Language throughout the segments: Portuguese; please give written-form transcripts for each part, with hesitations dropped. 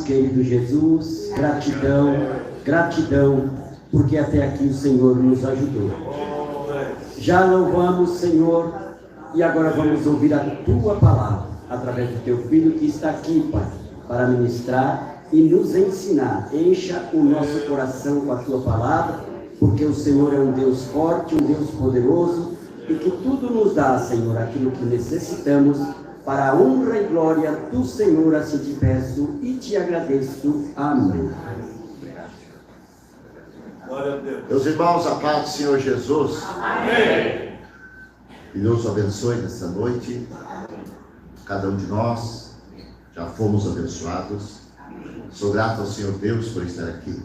querido Jesus, gratidão, gratidão, porque até aqui o Senhor nos ajudou. Já louvamos, Senhor, e agora vamos ouvir a Tua palavra, através do Teu Filho que está aqui, Pai, para ministrar e nos ensinar. Encha o nosso coração com a Tua palavra, porque o Senhor é um Deus forte, um Deus poderoso, e que tudo nos dá, Senhor, aquilo que necessitamos, para a honra e glória do Senhor. Assim te peço e te agradeço. Amém. Glória a Deus. Meus irmãos, a paz do Senhor Jesus. Amém. E Deus abençoe nessa noite. Cada um de nós já fomos abençoados. Sou grato ao Senhor Deus por estar aqui.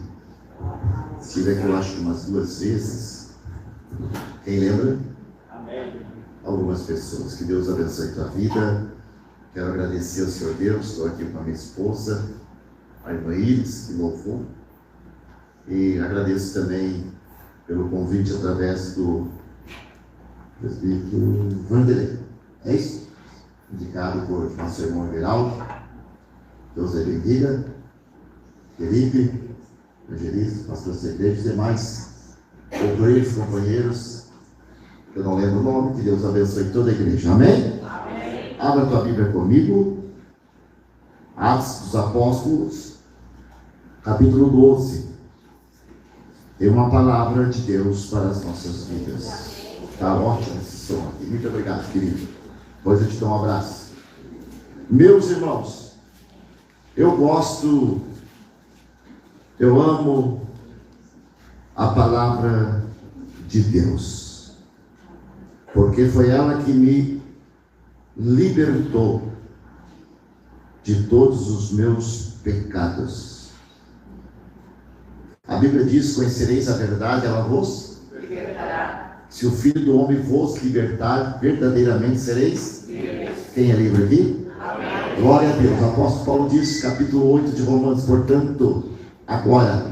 Estive aqui, eu acho que umas 2 vezes. Quem lembra? Amém. Algumas pessoas. Que Deus abençoe a tua vida. Quero agradecer ao Senhor Deus. Estou aqui com a minha esposa, a irmã Iris, que louvou. E agradeço também pelo convite através do presbítero Vanderlei. É isso? Indicado por nosso irmão Everaldo. Deus bendiga. Felipe, evangelista, pastor da igreja e demais obreiros, companheiros, que eu não lembro o nome, que Deus abençoe toda a igreja. Amém? Amém. Abra tua Bíblia comigo. Atos dos Apóstolos, capítulo 12. Tem uma palavra de Deus para as nossas vidas. Está ótimo esse som aqui. Muito obrigado, querido. Depois eu te dou um abraço. Meus irmãos, eu amo a palavra de Deus, porque foi ela que me libertou de todos os meus pecados. A Bíblia diz: conhecereis a verdade, ela vos libertará. Se o Filho do Homem vos libertar, verdadeiramente sereis livres. Quem é livre aqui? Amém. Glória a Deus. O apóstolo Paulo diz, capítulo 8 de Romanos: portanto, agora,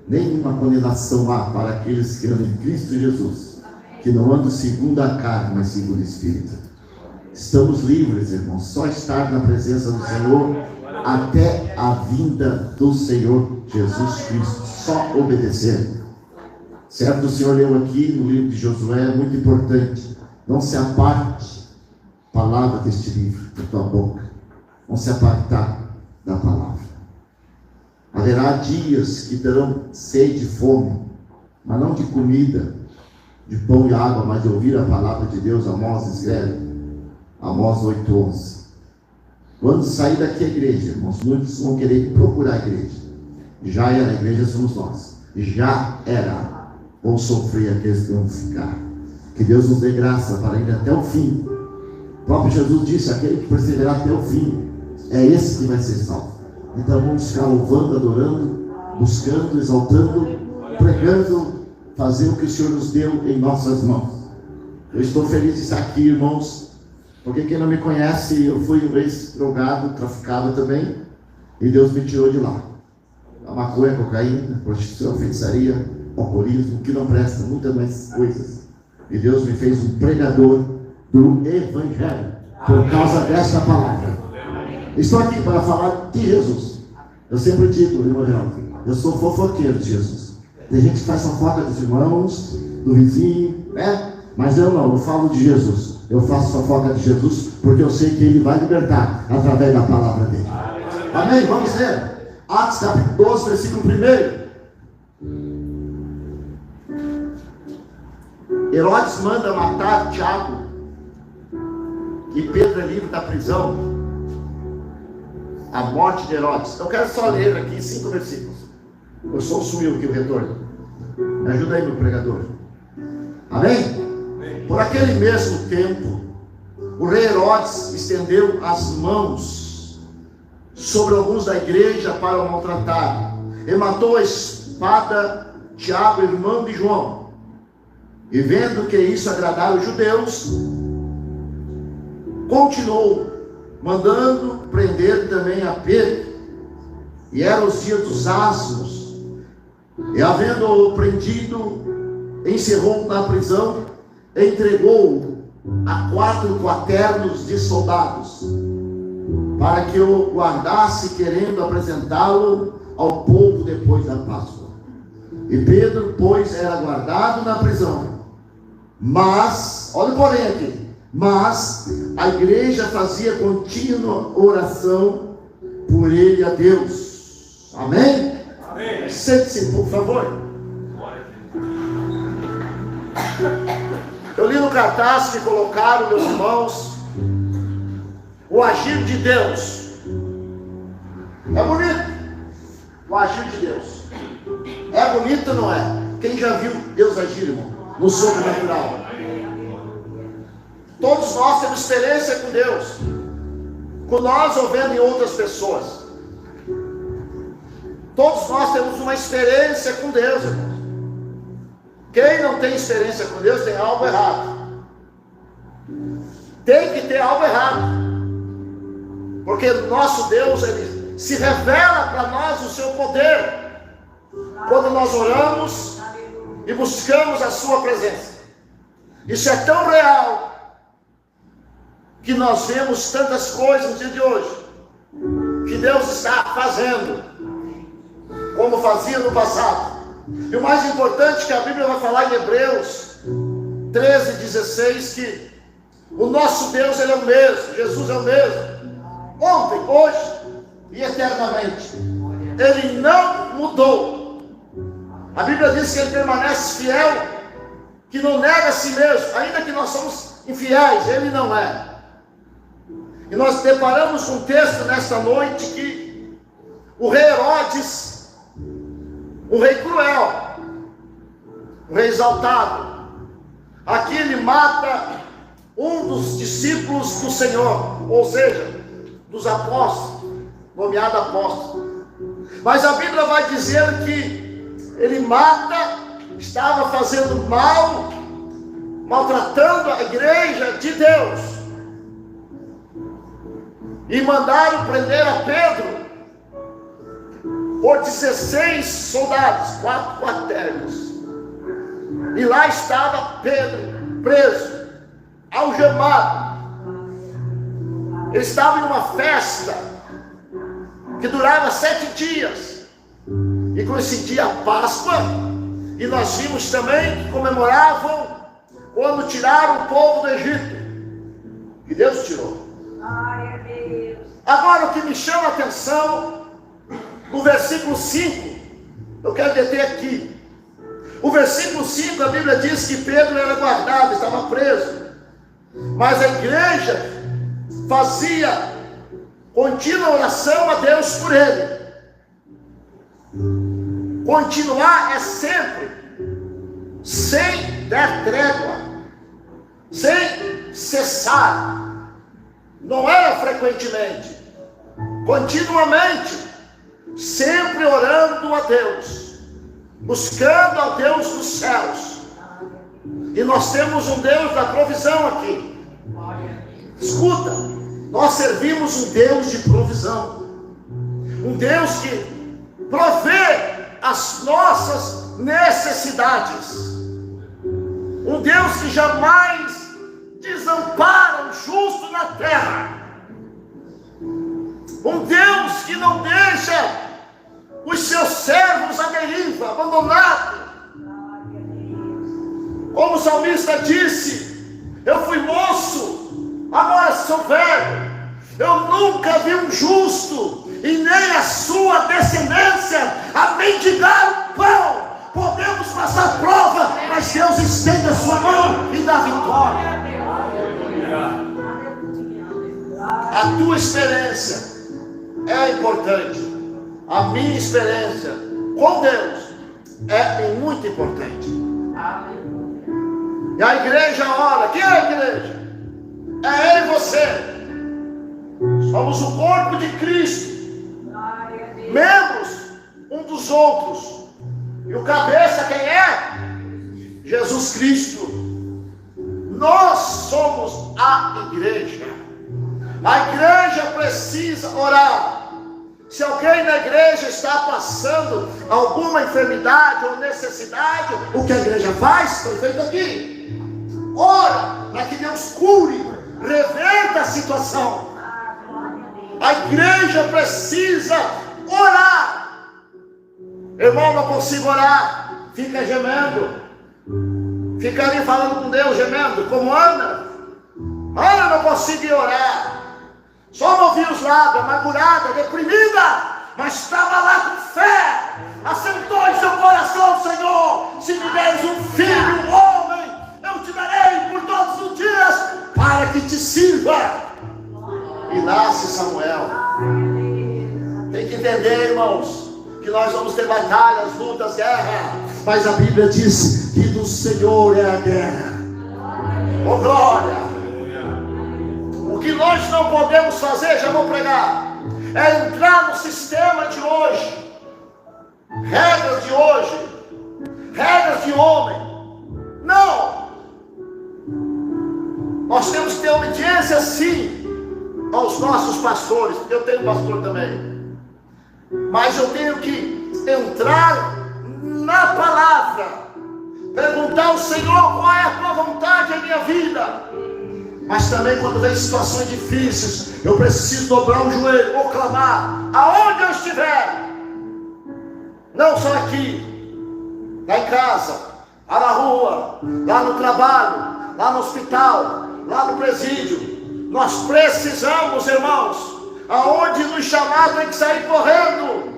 nenhuma condenação há para aqueles que andam em Cristo Jesus, que não andam segundo a carne, mas segundo o Espírito. Estamos livres, irmãos, só estar na presença do Senhor até a vinda do Senhor Jesus Cristo, só obedecer. Certo, o Senhor leu aqui no livro de Josué, é muito importante: não se aparte a palavra deste livro da tua boca, não se apartar da palavra. Haverá dias que terão sede e fome, mas não de comida, de pão e água, mas de ouvir a palavra de Deus. Amós escreve, Amós 8:11. Quando sair daqui a igreja, irmãos, muitos vão querer procurar a igreja. Já era, a igreja somos nós. Já era. Vão sofrer aqueles que vão ficar. Que Deus nos dê graça para ir até o fim. O próprio Jesus disse: aquele que perseverar até o fim, é esse que vai ser salvo. Então vamos ficar louvando, adorando, buscando, exaltando, pregando, fazer o que o Senhor nos deu em nossas mãos. Eu estou feliz de estar aqui, irmãos, porque quem não me conhece, eu fui um ex-drogado, traficado também, e Deus me tirou de lá. A maconha, cocaína, prostituição, feitiçaria, alcoolismo, que não presta, muitas mais coisas. E Deus me fez um pregador do Evangelho, por causa desta palavra. Estou aqui para falar de Jesus. Eu sempre digo, irmão Geraldo, eu sou fofoqueiro de Jesus. Tem gente que faz fofoca dos irmãos, do vizinho, né? Mas eu não, eu falo de Jesus. Eu faço fofoca de Jesus porque eu sei que Ele vai libertar através da palavra dele. Amém? Vamos ler. Atos capítulo 12, versículo 1. Herodes manda matar Tiago, e Pedro é livre da prisão. A morte de Herodes. Eu quero só ler aqui 5 versículos. Eu sou o sumiu aqui, o retorno. Me ajuda aí, meu pregador. Amém? Por aquele mesmo tempo, o rei Herodes estendeu as mãos sobre alguns da igreja para o maltratar, e matou a espada Tiago, irmão de João. E vendo que isso agradava os judeus, continuou mandando prender também a Pedro. E eram os dias dos asnos. E havendo-o prendido, encerrou na prisão, entregou a 4 quaternos de soldados, para que o guardasse, querendo apresentá-lo ao povo depois da Páscoa. E Pedro, pois, era guardado na prisão. Mas, olha o porém aqui, mas a igreja fazia contínua oração por ele a Deus. Amém? Amém. Sente-se, por favor. Eu li no cartaz que colocaram, meus irmãos, o agir de Deus. É bonito o agir de Deus. É bonito ou não é? Quem já viu Deus agir, irmão, no sobrenatural? Todos nós temos experiência com Deus, com nós ou vendo em outras pessoas. Todos nós temos uma experiência com Deus, irmãos. Quem não tem experiência com Deus tem algo errado. Tem que ter algo errado. Porque o nosso Deus, ele se revela para nós o seu poder quando nós oramos e buscamos a sua presença. Isso é tão real que nós vemos tantas coisas no dia de hoje que Deus está fazendo como fazia no passado. E o mais importante que a Bíblia vai falar em Hebreus 13:16, que o nosso Deus, ele é o mesmo, Jesus é o mesmo, ontem, hoje e eternamente. Ele não mudou. A Bíblia diz que ele permanece fiel, que não nega a si mesmo, ainda que nós somos infiéis, ele não é. E nós deparamos com um texto nesta noite que o rei Herodes, um rei cruel, um rei exaltado, aqui ele mata um dos discípulos do Senhor, ou seja, dos apóstolos, nomeado apóstolo. Mas a Bíblia vai dizer que ele mata, estava fazendo mal, maltratando a igreja de Deus, e mandaram prender a Pedro por 16 soldados, 4 quartéis. E lá estava Pedro, preso, algemado. Ele estava em uma festa que durava 7 dias. E coincidia a Páscoa. E nós vimos também que comemoravam quando tiraram o povo do Egito. Que Deus tirou. Agora o que me chama a atenção, no versículo 5, eu quero deter aqui. O versículo 5, a Bíblia diz que Pedro era guardado, estava preso. Mas a igreja fazia contínua oração a Deus por ele. Continuar é sempre, sem dar trégua, sem cessar. Não era frequentemente, continuamente, sempre orando a Deus, buscando a Deus dos céus. E nós temos um Deus da provisão aqui. Escuta, nós servimos um Deus de provisão, um Deus que provê as nossas necessidades, um Deus que jamais desampara o justo na terra, um Deus que não deixa os seus servos à deriva, abandonados. Como o salmista disse: eu fui moço, agora sou velho, eu nunca vi um justo e nem a sua descendência a mendigar o pão. Podemos passar prova, mas Deus estende a sua mão e dá vitória. A tua experiência é importante. A minha experiência com Deus é muito importante. E a igreja ora. Quem é a igreja? É eu e você. Somos o corpo de Cristo, membros um dos outros. E o cabeça quem é? Jesus Cristo. Nós somos a igreja. A igreja precisa orar. Se alguém na igreja está passando alguma enfermidade ou necessidade, o que a igreja faz? Foi feito aqui. Ora para que Deus cure, reverta a situação. A igreja precisa orar. Irmão, não consigo orar. Fica gemendo. Fica ali falando com Deus, gemendo. Como anda? Olha, não consigo orar. Só movi os lábios, amargurada, deprimida. Mas estava lá com fé. Assentou em seu coração, Senhor. Se me deres um filho, um homem, eu te darei por todos os dias, para que te sirva. E nasce Samuel. Tem que entender, irmãos, que nós vamos ter batalhas, lutas, guerra. Mas a Bíblia diz que do Senhor é a guerra. Oh glória! O que nós não podemos fazer, já vou pregar, é entrar no sistema de hoje, regras de hoje, regras de homem. Não! Nós temos que ter obediência sim aos nossos pastores, porque eu tenho pastor também. Mas eu tenho que entrar na palavra, perguntar ao Senhor qual é a tua vontade em minha vida. Mas também quando vem situações difíceis, eu preciso dobrar o joelho ou clamar, aonde eu estiver. Não só aqui, lá em casa, lá na rua, lá no trabalho, lá no hospital, lá no presídio. Nós precisamos, irmãos, aonde nos chamar tem que sair correndo.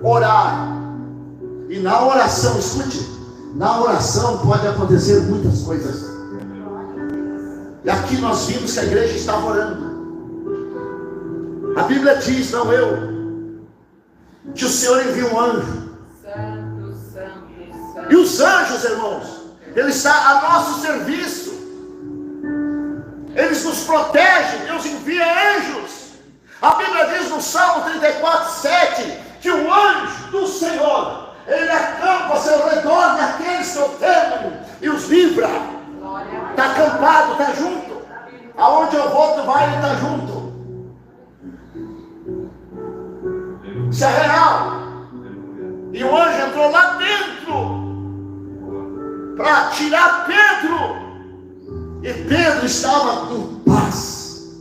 Orar. E na oração, escute, na oração pode acontecer muitas coisas. E aqui nós vimos que a igreja estava orando. A Bíblia diz, não eu, que o Senhor envia um anjo. Santo, santo, santo. E os anjos, irmãos, ele está a nosso serviço. Eles nos protegem, Deus envia anjos. A Bíblia diz no Salmo 34:7 que o anjo do Senhor, ele acampa ao seu redor daqueles que o temem e os livra. Está acampado, está junto. Aonde eu vou, tu vai, ele está junto. Isso é real. E o anjo entrou lá dentro para tirar Pedro. E Pedro estava em paz,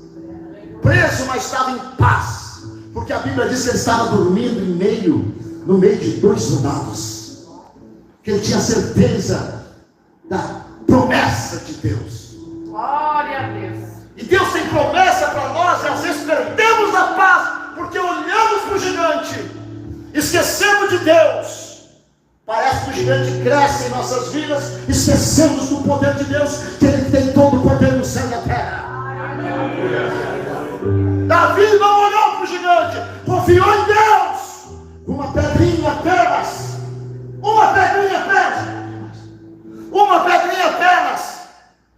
preso, mas estava em paz, porque a Bíblia diz que ele estava dormindo no meio de dois soldados, que ele tinha certeza da promessa de Deus. Glória a Deus. E Deus tem promessa para nós, e às vezes perdemos a paz, porque olhamos para o gigante, esquecemos de Deus. Parece que o gigante cresce em nossas vidas, esquecemos do poder de Deus, que Ele tem todo o poder no céu e na terra. Davi não olhou para o gigante, confiou em Deus. Uma pedrinha apenas,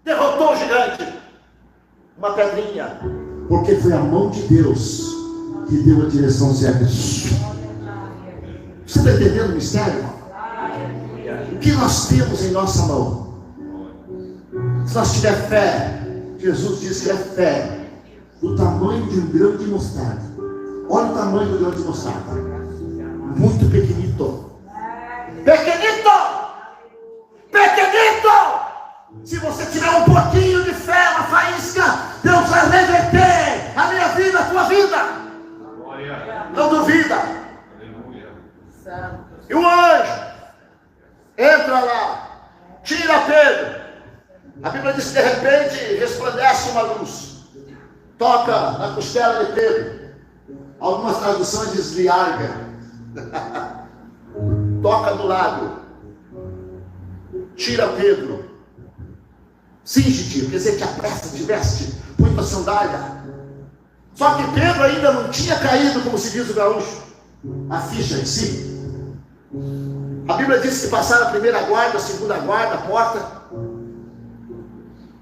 derrotou o gigante. Uma pedrinha, porque foi a mão de Deus que deu a direção certa. Você está entendendo o mistério, irmão? O que nós temos em nossa mão? Se nós tiver fé, Jesus disse que é fé do tamanho de um grão de mostarda. Olha o tamanho do grão de mostarda. Muito pequenito. Pequenito! Se você tiver um pouquinho de fé, uma faísca, Deus vai reverter a minha vida, a tua vida. Não duvida. E o anjo entra lá, tira Pedro. A Bíblia diz que de repente resplandece uma luz, toca na costela de Pedro. Algumas traduções dizem liarga. Toca do lado, tira Pedro. Cinge-te, quer dizer, te apressa, te veste, põe tua sandália. Só que Pedro ainda não tinha caído, como se diz o gaúcho, a ficha em si. A Bíblia diz que passaram a primeira guarda, a segunda guarda, a porta.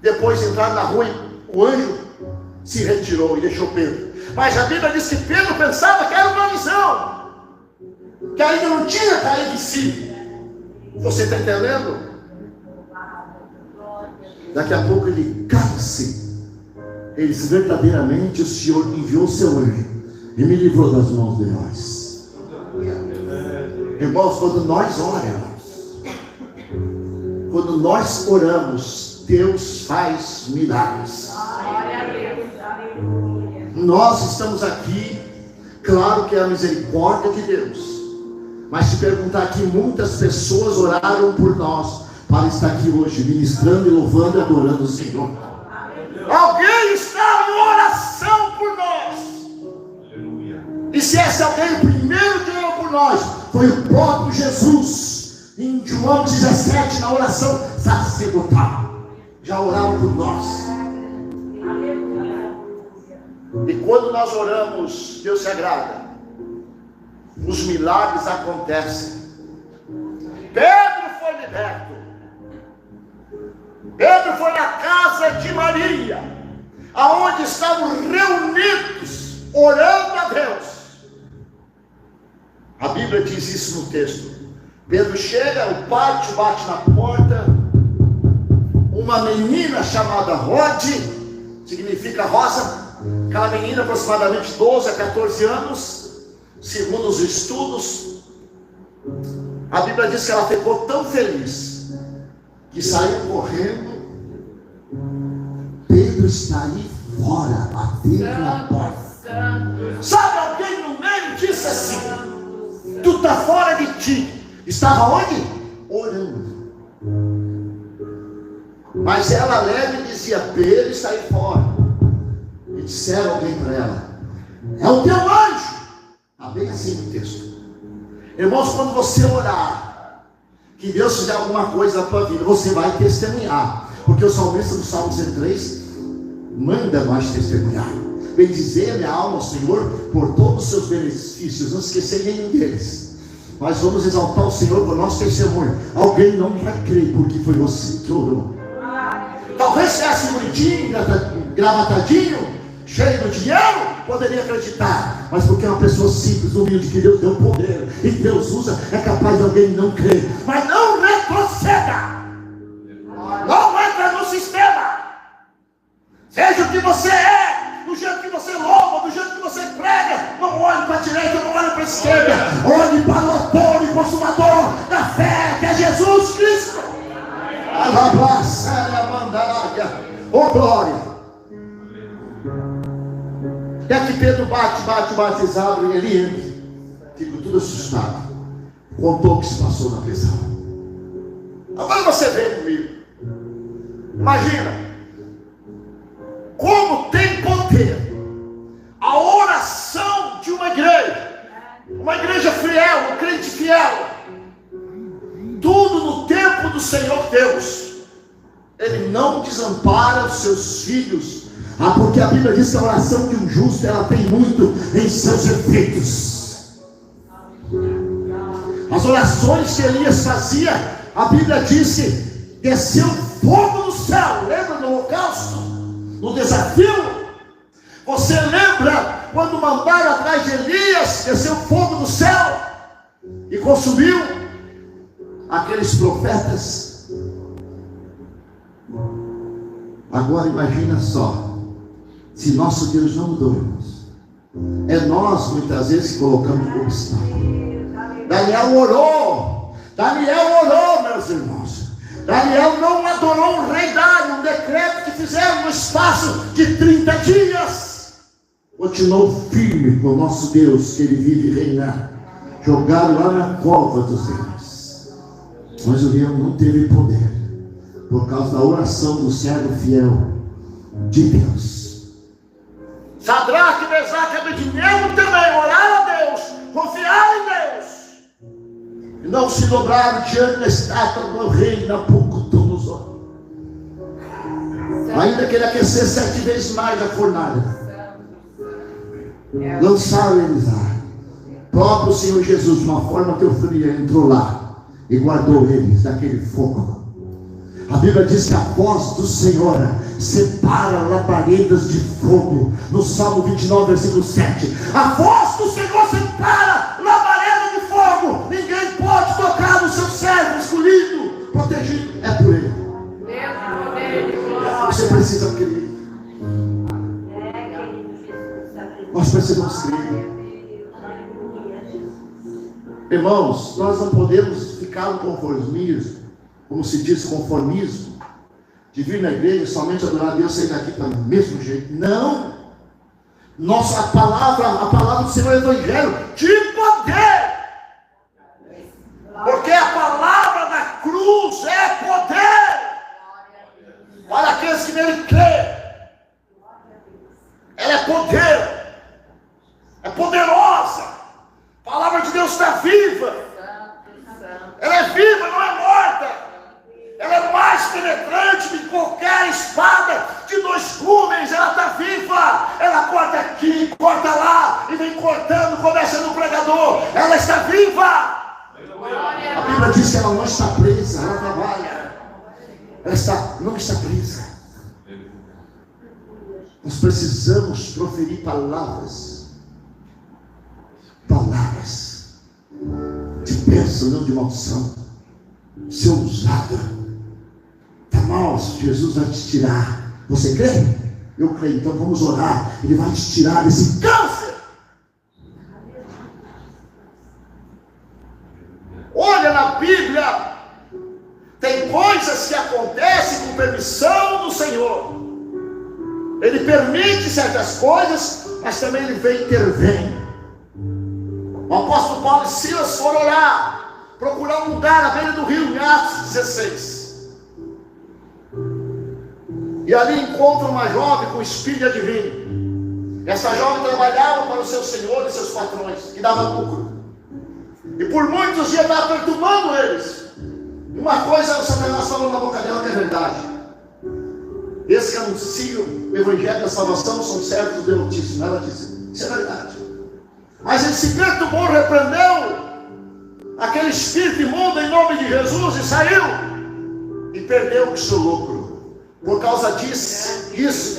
Depois entraram na rua e o anjo se retirou e deixou Pedro. Mas a Bíblia diz que Pedro pensava que era uma visão, que ainda não tinha caído em si. Você está entendendo? Daqui a pouco ele cansa. Ele diz: verdadeiramente o Senhor enviou o seu anjo e me livrou das mãos de nós. Irmãos, quando nós oramos, quando nós oramos, Deus faz milagres. Nós estamos aqui, claro que é a misericórdia de Deus, mas se perguntar aqui, muitas pessoas oraram por nós para estar aqui hoje, ministrando e louvando e adorando o Senhor. Alguém está em oração por nós. Aleluia. E se esse alguém, o primeiro que orou por nós, foi o próprio Jesus, em João 17, na oração sacerdotal, já oraram por nós. E quando nós oramos, Deus se agrada, os milagres acontecem. Pedro foi liberto. Pedro foi na casa de Maria, aonde estavam reunidos, orando a Deus. A Bíblia diz isso no texto. Pedro chega, o pátio bate na porta. Uma menina chamada Rod, significa rosa. Aquela menina, aproximadamente 12 a 14 anos, segundo os estudos. A Bíblia diz que ela ficou tão feliz que saiu correndo. Pedro está aí fora, batendo na porta. Sabe, alguém no meio disse assim: tu está fora de ti. Estava onde? Orando. Mas ela leve e dizia: Pedro está aí fora. E disseram alguém para ela: é o teu anjo. Está bem assim no texto. Irmãos, quando você orar, que Deus fizer alguma coisa na tua vida, você vai testemunhar. Porque o salmista do Salmo 103 manda nós testemunhar. Bendizer a minha alma ao Senhor por todos os seus benefícios, não esquecer nenhum deles. Nós vamos exaltar o Senhor por nosso testemunho. Alguém não vai crer porque foi você que orou. Talvez se fosse bonitinho, gravatadinho, cheio de dinheiro, poderia acreditar. Mas porque é uma pessoa simples, humilde, que Deus deu poder e Deus usa, é capaz de alguém não crer. Mas não retroceda. Não entra no sistema. Seja o que você é, do jeito que você louva, do jeito que você prega. Não olhe para a direita, não olhe para a esquerda. Olhe para o autor e consumador da fé, que é Jesus Cristo. Oh glória. E aqui Pedro bate, eles abrem e ele entra. Fico tudo assustado. Contou o que se passou na prisão. Agora você vem comigo. Imagina como tem poder a oração de uma igreja fiel, um crente fiel. Tudo no tempo do Senhor Deus. Ele não desampara os seus filhos. Porque a Bíblia diz que a oração de um justo, ela tem muito em seus efeitos. As orações que Elias fazia, a Bíblia disse: desceu fogo do céu. Lembra do holocausto? No desafio? Você lembra quando mandaram atrás de Elias? Desceu fogo do céu e consumiu aqueles profetas. Agora imagina só, se nosso Deus não mudou, irmãos. É nós muitas vezes que colocamos o obstáculo. Daniel orou, meus irmãos. Daniel não adorou o rei Dário, um decreto que fizeram no espaço de 30 dias. Continuou firme com o nosso Deus, que ele vive e reina. Jogaram lá na cova dos leões. Mas o leão não teve poder, por causa da oração do servo fiel de Deus. Sadraque, Mesaque e Abednego também oraram a Deus, confiaram em Deus, e não se dobraram diante da estátua do rei Nabucodonosor, ainda que ele aquecesse 7 vezes mais a fornalha. Lançaram eles lá. O próprio Senhor Jesus, de uma forma que eu fria, entrou lá e guardou eles daquele fogo. A Bíblia diz que a voz do Senhor separa labaredas de fogo. No Salmo 29, versículo 7. A voz do Senhor separa labareda de fogo. Ninguém pode tocar no seu servo escolhido, protegido. É por ele. Você precisa crer. Nós precisamos crer. Irmãos, nós não podemos ficar no conformismo, como se diz, conformismo, de vir na igreja somente adorar a Deus, sair daqui para o mesmo jeito. Não! A palavra do Senhor é o Evangelho de poder. Porque a palavra da cruz é poder para aqueles que nele crêem. Ela é poder, é poderosa. A palavra de Deus está viva. Ela é viva, não é morta. Ela é mais penetrante de qualquer espada de 2 gumes. Ela está viva. Ela corta aqui, corta lá e vem cortando, começa no pregador. Ela está viva. A Bíblia diz que ela não está presa, ela trabalha. Ela não está presa. Nós precisamos proferir palavras de bênção, não de maldição. Ser usada. Está mal, Jesus vai te tirar. Você crê? Eu creio, então vamos orar. Ele vai te tirar desse câncer. Olha na Bíblia, tem coisas que acontecem com permissão do Senhor. Ele permite certas coisas, mas também ele vem e intervém. O apóstolo Paulo e Silas foram orar, procurar um lugar à beira do rio, em Atos 16. E ali encontra uma jovem com espírito adivinho. Essa jovem trabalhava para os seus senhores e seus patrões, e dava lucro. E por muitos dias estava perturbando eles. E uma coisa o Satanás falou na boca dela que é verdade: esses que anunciam o Evangelho da salvação são servos do Altíssimo. Ela disse: isso é verdade. Mas ele se perturbou, repreendeu aquele espírito imundo em nome de Jesus e saiu. E perdeu o seu lucro. Por causa disso,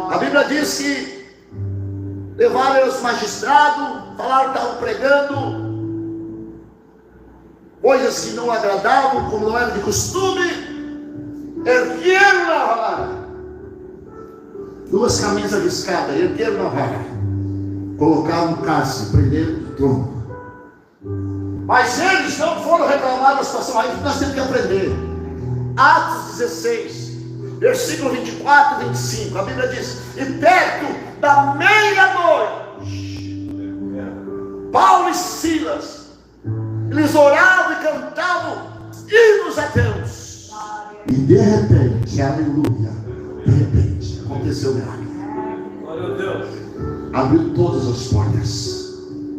a Bíblia diz que levaram eles magistrados, falaram que estavam pregando coisas que não agradavam, como não era de costume. Ergueram na vara, 2 camisas de escada, ergueram na vara, colocaram no cárcere, prenderam no tronco. Mas eles não foram reclamar da situação. Aí nós temos que aprender. Atos 16, versículo 24 e 25, a Bíblia diz: e perto da meia-noite, Paulo e Silas, eles oravam e cantavam hinos a Deus. E de repente, aleluia, de repente, aconteceu o milagre. Glória a Deus. Abriu todas as portas.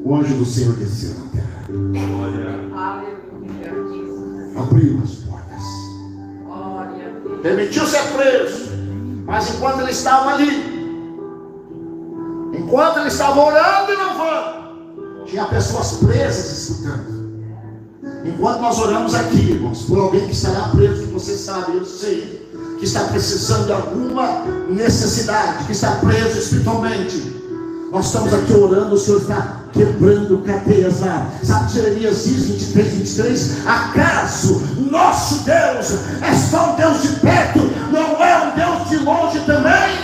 O anjo do Senhor desceu na terra. Abriu as portas. Permitiu ser preso. Mas enquanto ele estava ali, enquanto ele estava orando e louvando, tinha pessoas presas escutando. Enquanto nós oramos aqui, irmãos, por alguém que estará preso, que você sabe, eu sei, que está precisando de alguma necessidade, que está preso espiritualmente, nós estamos aqui orando, o Senhor está quebrando cadeias lá. Sabe, Jeremias diz 23, 23, acaso nosso Deus é só um Deus de perto, não é um Deus de longe também?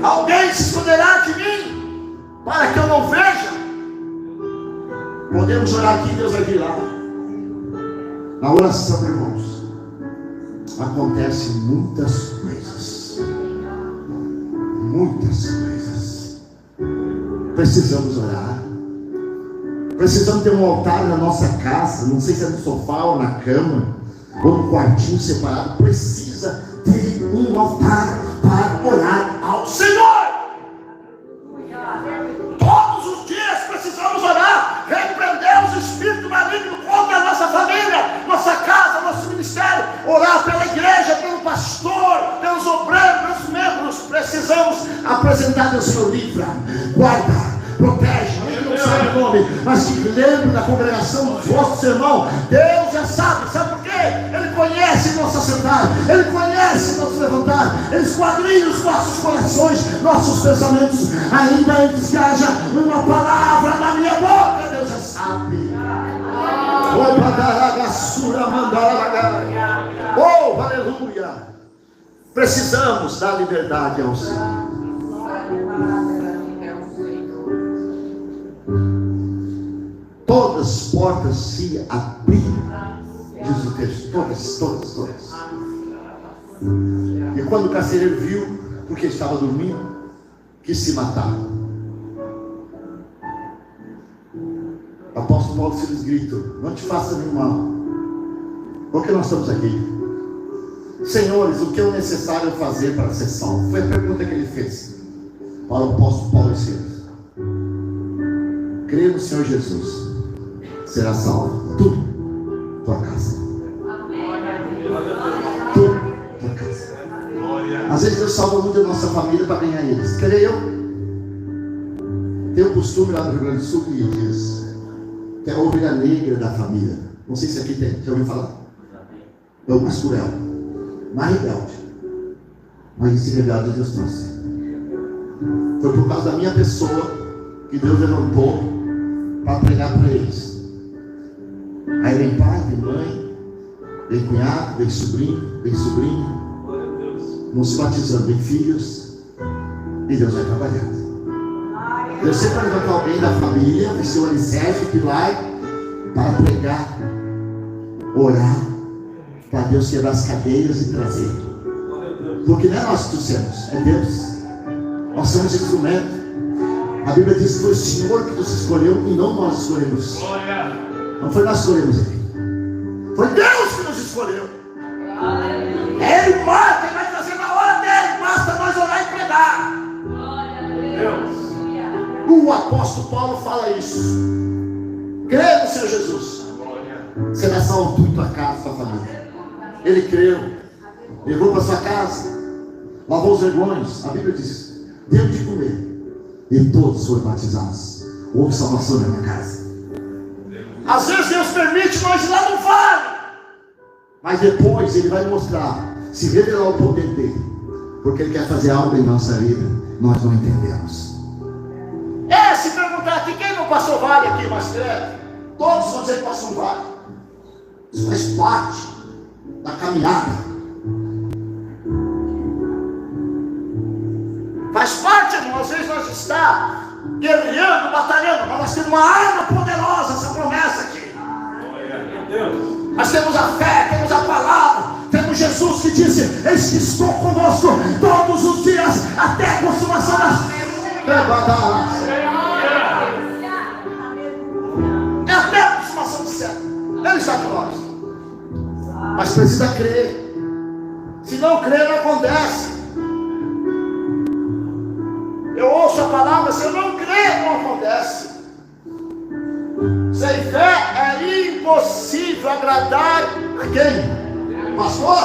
Alguém se esconderá de mim, para que eu não veja? Podemos orar aqui, Deus vai vir lá. Na oração, irmãos, acontecem muitas coisas. Muitas coisas. Precisamos orar. Precisamos ter um altar na nossa casa. Não sei se é no sofá ou na cama, ou no quartinho separado. Precisa ter um altar para orar ao Senhor. Todos os dias precisamos orar, repreender os espíritos malignos contra a nossa família, nossa casa, nosso ministério, orar pela igreja, pelo pastor, pelos obreiros, pelos membros. Precisamos apresentar ao Senhor, livra, guarda, protege. Ele não sabe o nome, mas que lembre da congregação dos vossos irmãos. Deus já sabe por quê? Ele conhece nosso assentar, Ele conhece nosso levantar, Ele esquadrinha os nossos corações, nossos pensamentos. Ainda antes que haja uma palavra na minha boca, Deus já sabe. Oh, aleluia. Precisamos dar liberdade ao Senhor. Todas as portas se abriram, diz o texto, todas. E quando o carcereiro viu, porque estava dormindo, quis se matar. O apóstolo Paulo se lhes grita: não te faça nenhum mal. Por que nós estamos aqui? Senhores, o que é necessário fazer para ser salvo? Foi a pergunta que ele fez para o apóstolo Paulo e Silas. Crê no Senhor Jesus, será salvo. Tudo, tua casa. Tudo, tua casa. Às vezes Deus salva muito a nossa família para ganhar eles. Creio. Tem um costume lá no Rio Grande do Sul que diz que é a ovelha negra da família. Não sei se aqui tem, já ouviu falar? É o mais cruel, mais rebelde. Mas esse rebelde Deus trouxe. Foi por causa da minha pessoa que Deus levantou para pregar para eles. Aí vem pai, vem mãe, vem cunhado, vem sobrinho, não se batizando, vem filhos, e Deus vai trabalhando. Deus sempre vai levantar alguém da família, vai ser o alicerce, o pilar, para pregar, orar, para Deus quebrar as cadeias e trazer. Porque não é nós que trouxemos, é Deus. Nós somos instrumento. A Bíblia diz que foi o Senhor que nos escolheu e não nós escolhemos. Não foi nós que escolhemos aqui. Foi Deus que nos escolheu. Ele mata, ele vai trazer na hora dele. Basta nós orar e pregar. O apóstolo Paulo fala isso. Crê no Senhor Jesus, será salvo tu e tua casa, tua família. Ele creu, levou para sua casa, lavou os vergões. A Bíblia diz: deu de comer, e todos foram batizados. Houve salvação na minha casa. Às vezes Deus permite nós ir lá no vale, mas depois Ele vai mostrar, se revelar o poder dele, porque Ele quer fazer algo em nossa vida. Nós não entendemos. Se perguntar aqui, quem não passou vale aqui, mas crê, todos vão dizer que passou um vale. Isso faz parte da caminhada. Faz parte, irmão. Às vezes nós estamos guerreando, batalhando, mas nós temos uma arma poderosa, essa promessa aqui. Nós temos a fé, temos a palavra, temos Jesus que disse: eis que estou conosco todos os dias, até a consumação das até a consumação do século. Ele está com nós. Mas precisa crer. Se não crer, não acontece. Eu ouço a palavra, se eu não crer, não acontece. Sem fé é impossível agradar a quem? Pastor?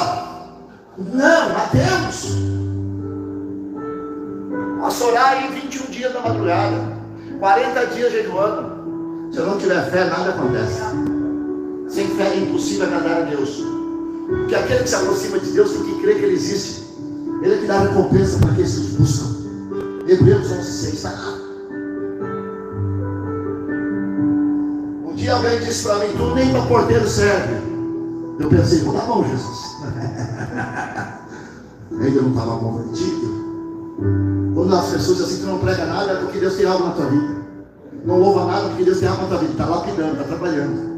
Não, a Deus. Posso orar em 21 dias da madrugada, 40 dias jejuando. Se eu não tiver fé, nada acontece. Sem fé é impossível agradar a Deus. Porque aquele que se aproxima de Deus tem que crer que Ele existe. Ele é que dá recompensa para aqueles que os buscam. Hebreus 11:6 está lá. Um dia alguém disse para mim: tu nem para porteiro serve. Eu pensei: tá bom, Jesus. Ainda não estava convertido. Quando as pessoas dizem assim: tu não prega nada, é porque Deus tem algo na tua vida. Não louva nada, porque Deus tem algo na tua vida. Está lapidando, está trabalhando.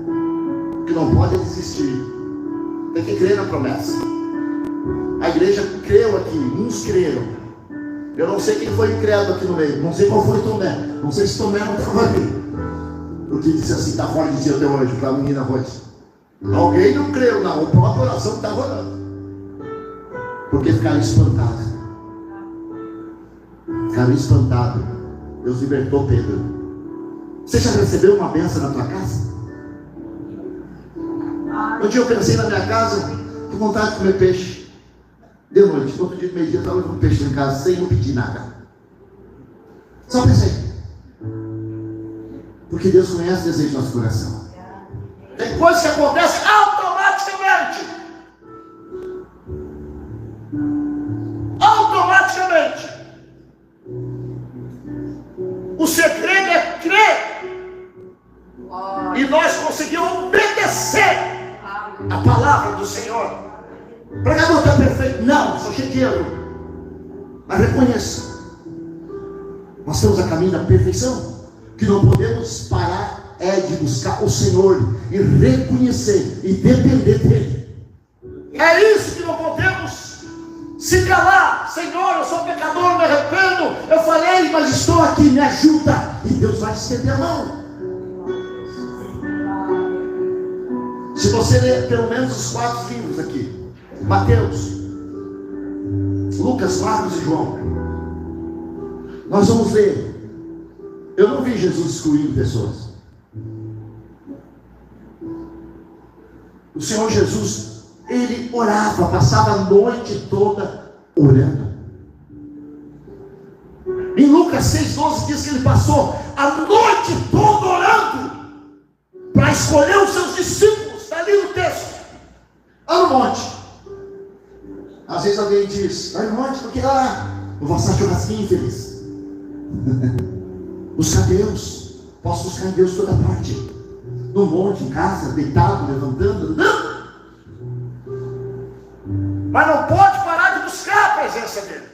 O que não pode é desistir. Tem que crer na promessa. A igreja creu aqui, uns creram. Eu não sei quem foi incrédulo aqui no meio. Não sei qual foi Tomé. Não sei se Tomé não estava ali. O que disse assim: está fora de dia até hoje, para a menina Rose. Alguém não creu, não. A própria oração que estava orando. Porque ficaram espantados. Ficaram espantados. Deus libertou Pedro. Você já recebeu uma bênção na tua casa? Um dia eu pensei na minha casa, com vontade de comer peixe. De noite, no outro dia de meio-dia eu estava com peixe em casa, sem eu pedir nada. Só pensei. Porque Deus conhece o desejo do nosso coração. Tem coisas que acontecem automaticamente. Automaticamente. O segredo é crer. E nós conseguimos obedecer a palavra do Senhor. Pregador, está perfeito? Não, sou cheio de erro. Mas reconheça, nós estamos a caminho da perfeição. Que não podemos parar é de buscar o Senhor e reconhecer e depender dEle. É isso que não podemos se calar. Senhor, eu sou pecador, me arrependo, eu falei, mas estou aqui, me ajuda. E Deus vai estender a mão. Se você ler pelo menos os 4 livros aqui, Mateus, Lucas, Marcos e João, nós vamos ler. Eu não vi Jesus excluindo pessoas. O Senhor Jesus, ele orava, passava a noite toda orando. Em Lucas 6,12 diz que ele passou a noite toda orando para escolher os seus discípulos. Está ali no texto. Lá no monte. Às vezes alguém diz: vai no monte porque lá eu vou assar churrasquinho feliz. Buscar Deus. Posso buscar em Deus toda parte. No monte, em casa, deitado, levantando. Não! Mas não pode parar de buscar a presença dele.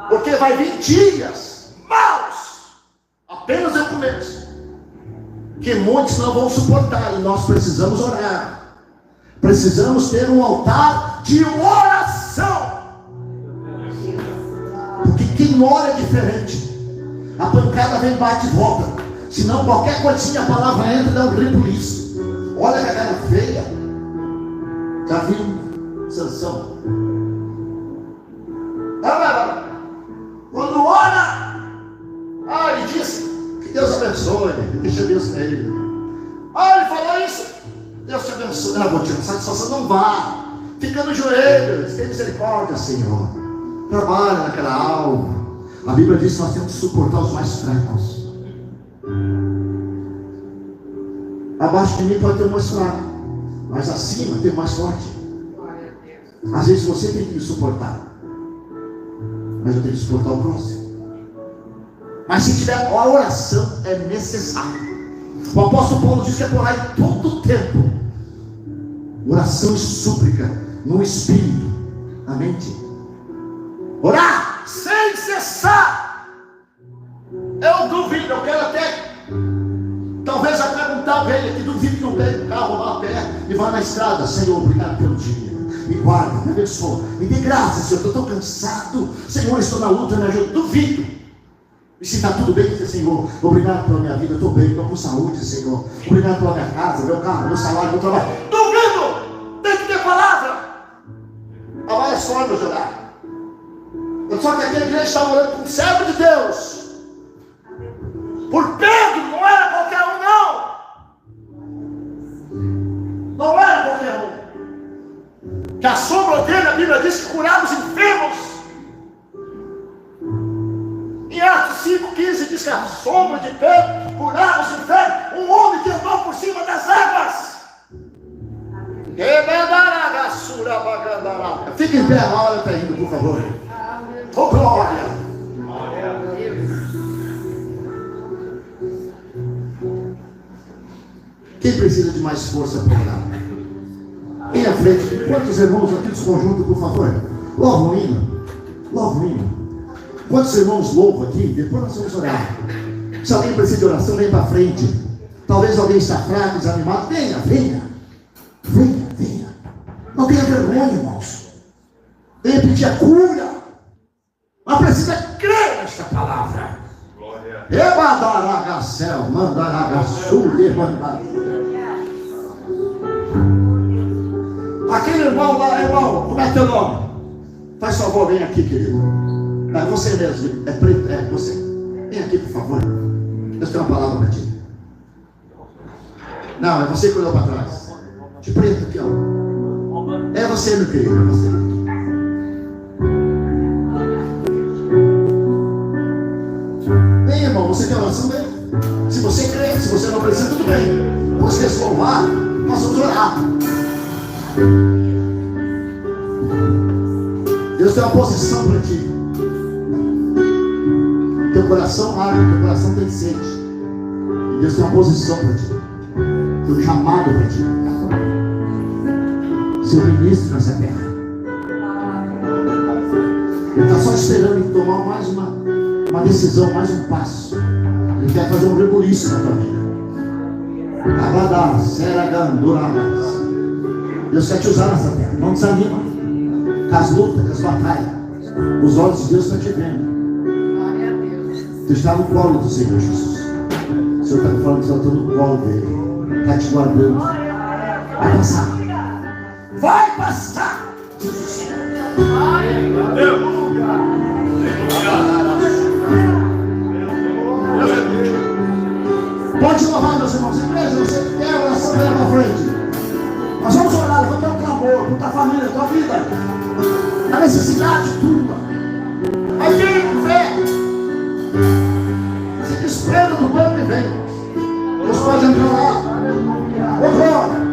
Porque vai vir dias maus, apenas no começo, que muitos não vão suportar. E nós precisamos orar. Precisamos ter um altar de oração. Porque quem ora é diferente. A pancada vem, bate e volta. Senão qualquer coisinha a palavra entra e dá um rebuliço. Olha que cara feia. Já viu Sansão? Quando ora, ele disse que Deus abençoe, deixa Deus nele. Ele falou isso, Deus te abençoe. Vou tirar satisfação, não vá. Fica no joelho, tem misericórdia, Senhor. Trabalha naquela alma. A Bíblia diz que nós temos que suportar os mais fracos. Abaixo de mim pode ter um mais fraco, mas acima tem um mais forte. Às vezes você tem que me suportar, mas eu tenho que suportar o próximo. Mas se tiver, a oração é necessária. O apóstolo Paulo diz que é orar em todo tempo. Oração e súplica no Espírito, na mente. Orar sem cessar. Eu duvido, eu quero até talvez até perguntar alguém aqui, duvido que não pegue o carro lá a pé e vá na estrada. Senhor, obrigado pelo dia. Me guarda, me abençoa, me dê graça, Senhor, eu estou cansado. Senhor, estou na luta, me ajuda. Duvido. E se está tudo bem, dizer: Senhor, obrigado pela minha vida, eu estou bem, estou com saúde, Senhor. Obrigado pela minha casa, meu carro, meu salário, meu trabalho. Duvido! Tem que ter palavra. Há várias formas de orar. Só que aquele igreja está orando com o servo de Deus. Por Pedro, não era qualquer um, não. Não era qualquer um. Que a sombra dele, a Bíblia diz que curava os enfermos. Em Atos 5,15 diz que a sombra de Pedro curava os enfermos. Um homem que andou por cima das águas. Fique em pé, a hora está indo, por favor. Oh, glória! Quem precisa de mais força para orar? Vem à frente. Quantos irmãos aqui dos conjuntos, por favor? Louva o hino. Louva o hino. Quantos irmãos louvam aqui? Depois nós vamos orar. Se alguém precisa de oração, vem para frente. Talvez alguém está fraco, desanimado. Venha, venha. Venha, venha. Não tenha vergonha, irmãos. Venha pedir a cura. Mas precisa crer nesta palavra. Ebadaragacel, mandaragaçu, levantar. Aquele irmão lá, irmão, como é teu nome? Faz favor, vem aqui, querido. É você mesmo, é preto, é você. Vem aqui, por favor. Deus tem uma palavra para ti. Não, é você que olhou para trás. De preto aqui, ó. É você, meu querido, é você. Vem, irmão, você quer oração? Vem. Se você crê, se você não precisa, tudo bem. Você se louvar, nós vamos orar. Deus tem uma posição para ti. Teu coração arde, teu coração tem sede. E Deus tem uma posição para ti. Tem um chamado para ti. Seu ministro nessa terra. Ele está só esperando tomar mais uma decisão, mais um passo. Ele quer fazer um rebuliço na tua vida. Abadá, Seraganduramas. Deus quer te usar nessa terra. Não desanima. com as lutas, com as batalhas. Os olhos de Deus estão te vendo. Glória a Deus. Tu está no colo do Senhor Jesus. O Senhor está falando que você está no colo dele. Está te guardando. Vai passar. Vai passar. Pode louvar, meus irmãos. Igreja, você quer a oração dela para frente. Nós vamos orar, levantar um clamor por tua família, tua vida. A necessidade tua. Aí vem fé. Você desprenda do banco e vem. Deus pode entrar lá. Ô glória.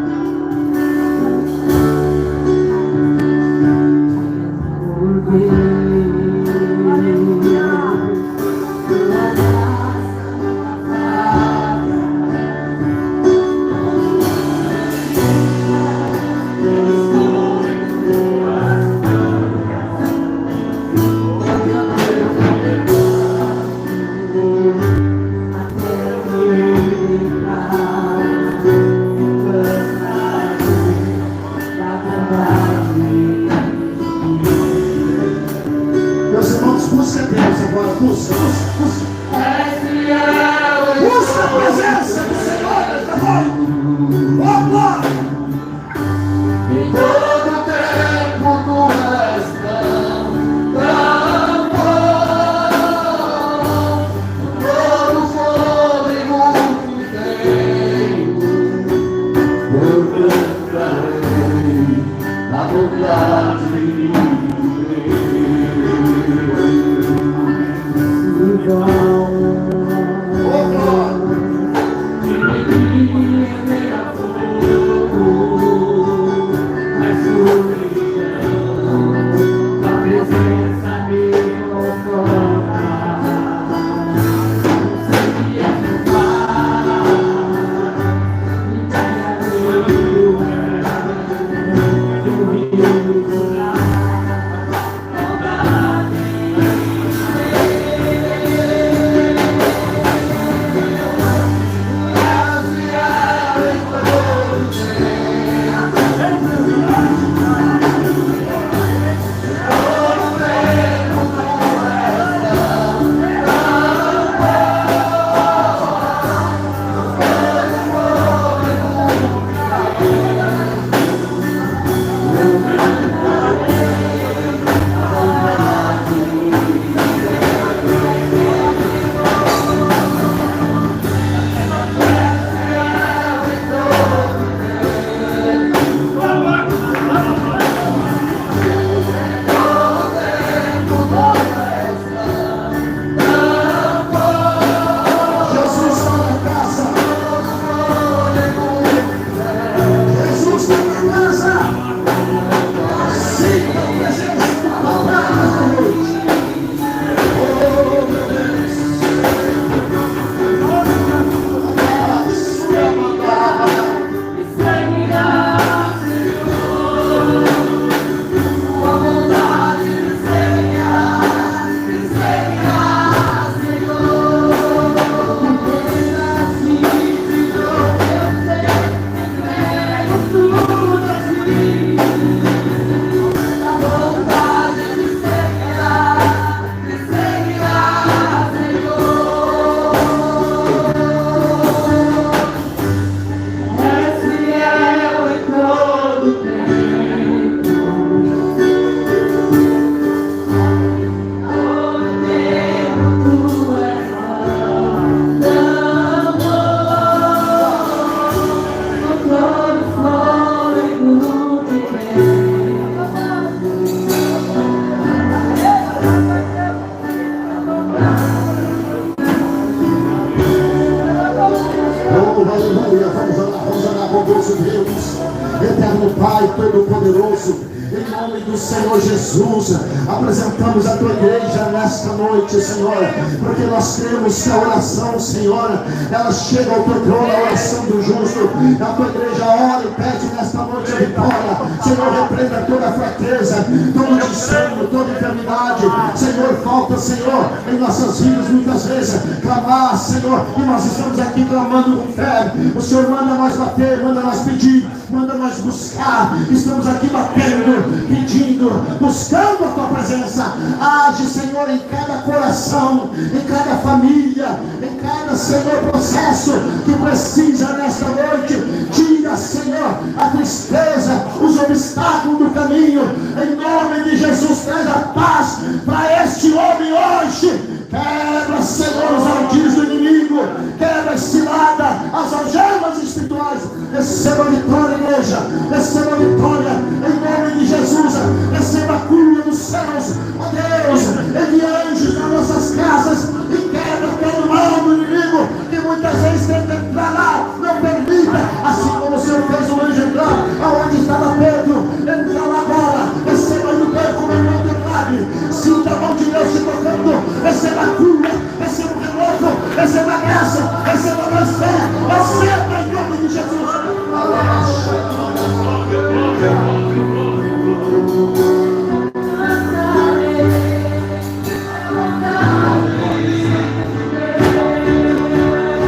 Apresentamos a tua igreja nesta noite, Senhor, porque nós cremos que a oração, Senhor, ela chega ao teu trono, a oração do justo. A tua igreja ora e pede nesta noite a vitória. Senhor, repreenda toda a fraqueza, todo desânimo, toda enfermidade. Senhor, falta, Senhor, em nossas vidas muitas vezes clamar, Senhor, e nós estamos aqui clamando com fé. O Senhor manda nós bater, manda nós pedir, manda nós buscar. Estamos aqui batendo, pedindo, buscando a tua presença. Age, Senhor, em cada coração, em cada família, em cada, Senhor, processo que precisa nesta noite. Tira, Senhor, a tristeza, os obstáculos do caminho. Em nome de Jesus, traz a paz para este homem hoje. Quebra, Senhor, os ardis do inimigo. Quebra a cilada, as algemas espirituais. Receba a vitória, igreja. Receba a vitória em nome de Jesus. Receba a cura dos céus. Ó Deus, envie anjos nas nossas casas e quebra todo mal do inimigo que muitas vezes tenta entrar lá. Não permita, assim como o Senhor fez o anjo entrar aonde estava Pedro. Entra lá agora. Receba aí o banco, meu irmão, declare. Sinta a mão de Deus te tocando. Receba a cura, receba o renovo, receba a graça, receba mais fé. Receba em nome de Jesus.